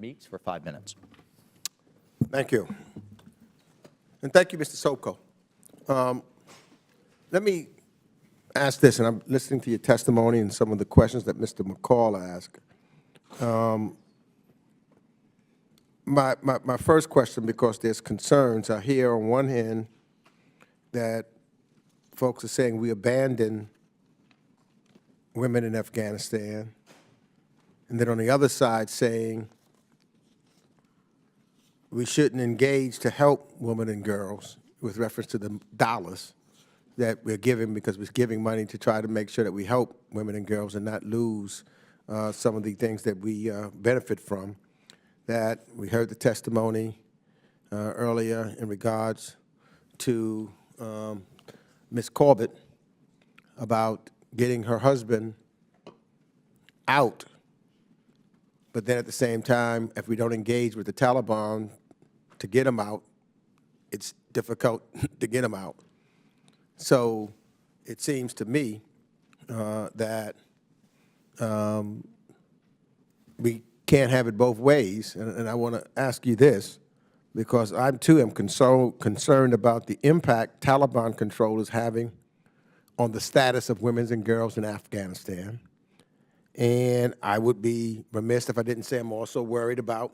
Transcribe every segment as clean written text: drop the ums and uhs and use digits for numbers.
Meeks for 5 minutes. Thank you. And thank you, Mr. Sopko. Let me ask this, and I'm listening to your testimony and some of the questions that Mr. McCall asked. My first question, because there's concerns, I hear on one hand that folks are saying we abandon women in Afghanistan, and then on the other side saying we shouldn't engage to help women and girls with reference to the dollars that we're giving, because we're giving money to try to make sure that we help women and girls and not lose some of the things that we benefit from. That we heard the testimony earlier in regards to Ms. Corbett about getting her husband out, but then at the same time, if we don't engage with the Taliban to get him out, it's difficult to get him out. So it seems to me that we can't have it both ways, and I want to ask you this, because I too am concerned about the impact Taliban control is having on the status of women and girls in Afghanistan. And I would be remiss if I didn't say I'm also worried about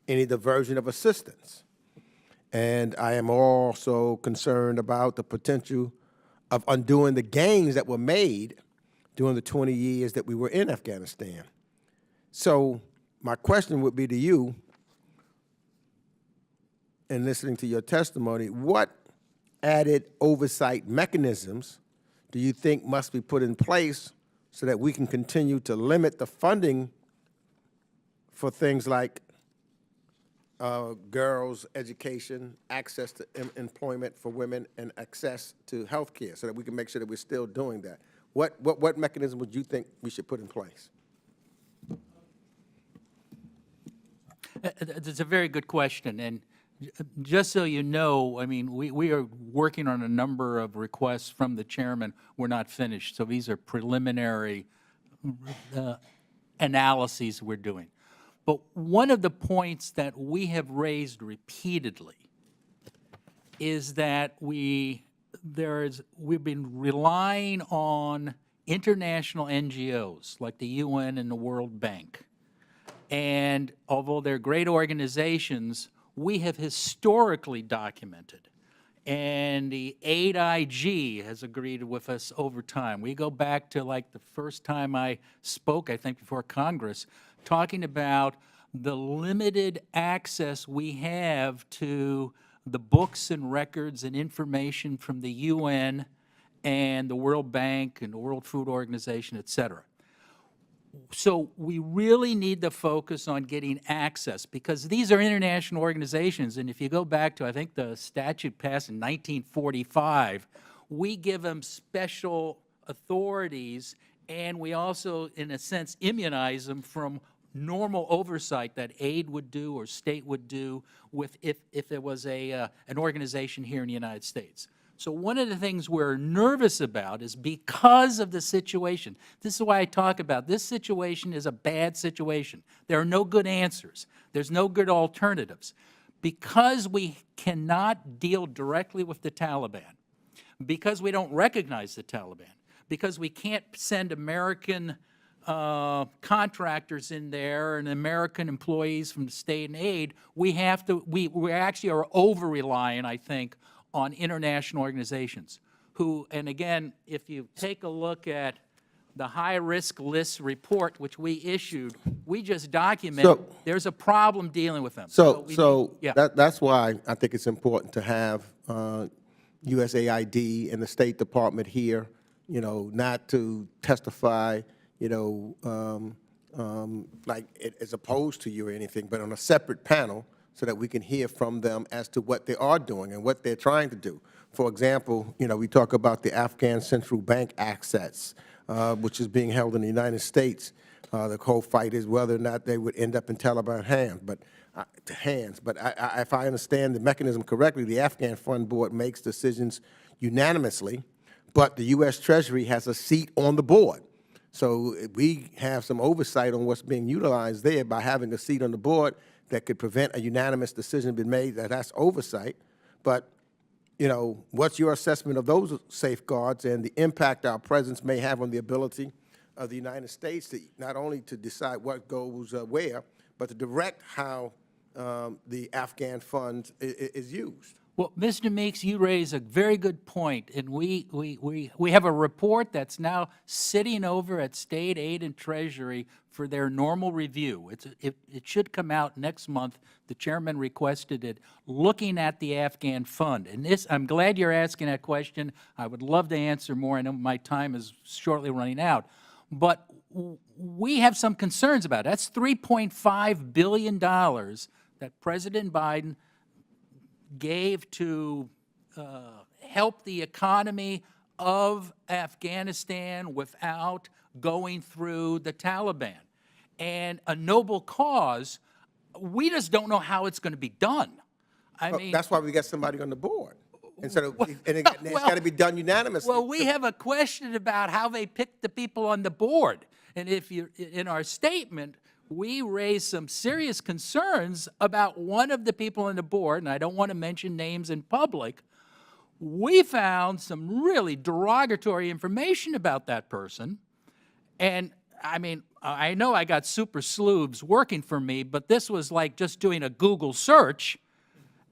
any diversion of assistance. And I am also concerned about the potential of undoing the gains that were made during the 20 years that we were in Afghanistan. So my question would be to you, in listening to your testimony, what added oversight mechanisms do you think must be put in place so that we can continue to limit the funding for things like girls' education, access to employment for women, and access to health care, so that we can make sure that we're still doing that? What mechanism would you think we should put in place? It's a very good question, and just so you know, I mean, we are working on a number of requests from the chairman. We're not finished, so these are preliminary analyses we're doing. But one of the points that we have raised repeatedly is that we've been relying on international NGOs like the UN and the World Bank. And although they're great organizations, we have historically documented, and the AID has agreed with us over time. We go back to like the first time I spoke, I think, before Congress, talking about the limited access we have to the books and records and information from the UN and the World Bank and the World Food Organization, et cetera. So we really need to focus on getting access, because these are international organizations, and if you go back to, I think, the statute passed in 1945, we give them special authorities, and we also, in a sense, immunize them from normal oversight that aid would do or state would do with if there was an organization here in the United States. So one of the things we're nervous about is because of the situation. This is why I talk about this situation is a bad situation. There are no good answers. There's no good alternatives. Because we cannot deal directly with the Taliban, because we don't recognize the Taliban, because we can't send American contractors in there and American employees from the state and aid, we actually are over-reliant, I think, on international organizations who, and again, if you take a look at the high-risk list report, which we issued, we just documented there's a problem dealing with them. That's why I think it's important to have USAID and the State Department here, you know, not to testify, you know, like as opposed to you or anything, but on a separate panel, so that we can hear from them as to what they are doing and what they're trying to do. For example, you know, we talk about the Afghan Central Bank assets, which is being held in the United States. The whole fight is whether or not they would end up in Taliban hands. But if I understand the mechanism correctly, the Afghan Fund Board makes decisions unanimously, but the U.S. Treasury has a seat on the board. So we have some oversight on what's being utilized there by having a seat on the board that could prevent a unanimous decision being made. That's oversight. But, you know, what's your assessment of those safeguards and the impact our presence may have on the ability of the United States to not only to decide what goes where, but to direct how the Afghan Funds is used? Well, Mr. Meeks, you raise a very good point, and we have a report that's now sitting over at State Aid and Treasury for their normal review. It should come out next month. The chairman requested it, looking at the Afghan Fund. And this, I'm glad you're asking that question. I would love to answer more. I know my time is shortly running out. But we have some concerns about it. That's $3.5 billion that President Biden gave to help the economy of Afghanistan without going through the Taliban. And a noble cause, we just don't know how it's going to be done. I mean, that's why we got somebody on the board. And so it's got to be done unanimously. Well, we have a question about how they picked the people on the board. And if you, in our statement, we raised some serious concerns about one of the people on the board, and I don't want to mention names in public. We found some really derogatory information about that person. And I mean, I know I got super sleuths working for me, but this was like just doing a Google search.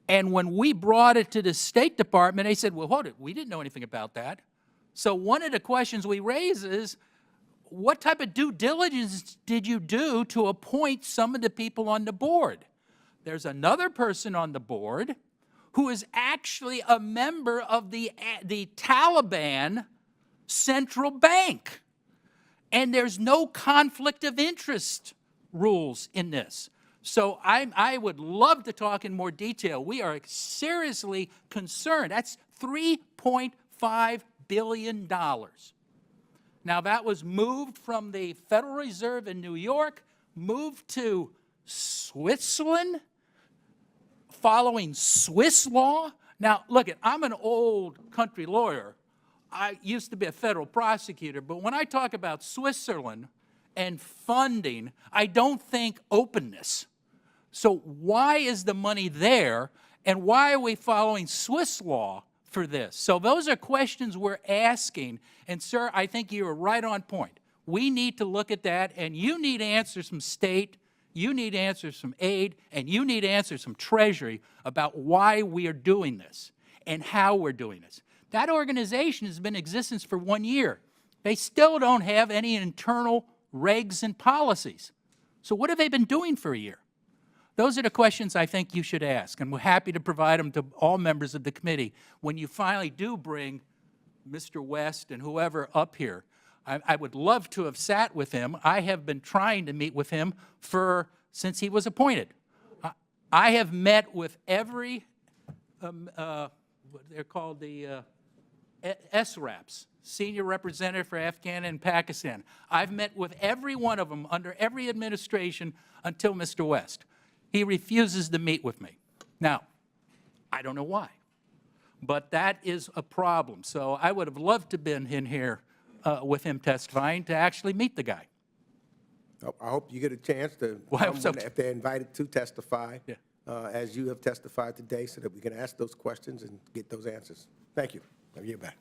And when we brought it to the State Department, they said, well, hold it, we didn't know anything about that. So one of the questions we raise is, what type of due diligence did you do to appoint some of the people on the board? There's another person on the board who is actually a member of the Taliban Central Bank. And there's no conflict of interest rules in this. So I would love to talk in more detail. We are seriously concerned. That's $3.5 billion. Now, that was moved from the Federal Reserve in New York, moved to Switzerland, following Swiss law. Now, look, I'm an old country lawyer. I used to be a federal prosecutor, but when I talk about Switzerland and funding, I don't think openness. So why is the money there, and why are we following Swiss law for this? So those are questions we're asking, and sir, I think you're right on point. We need to look at that, and you need answers from State, you need answers from Aid, and you need answers from Treasury about why we are doing this and how we're doing this. That organization has been in existence for 1 year. They still don't have any internal regs and policies. So what have they been doing for a year? Those are the questions I think you should ask, and we're happy to provide them to all members of the committee when you finally do bring Mr. West and whoever up here. I would love to have sat with him. I have been trying to meet with him since he was appointed. I have met with every, they're called the SRAPs, Senior Representative for Afghanistan and Pakistan. I've met with every one of them under every administration until Mr. West. He refuses to meet with me. Now, I don't know why, but that is a problem. So I would have loved to have been in here with him testifying to actually meet the guy. I hope you get a chance to, if they're invited to testify, yeah. As you have testified today, so that we can ask those questions and get those answers. Thank you. I'll yield back.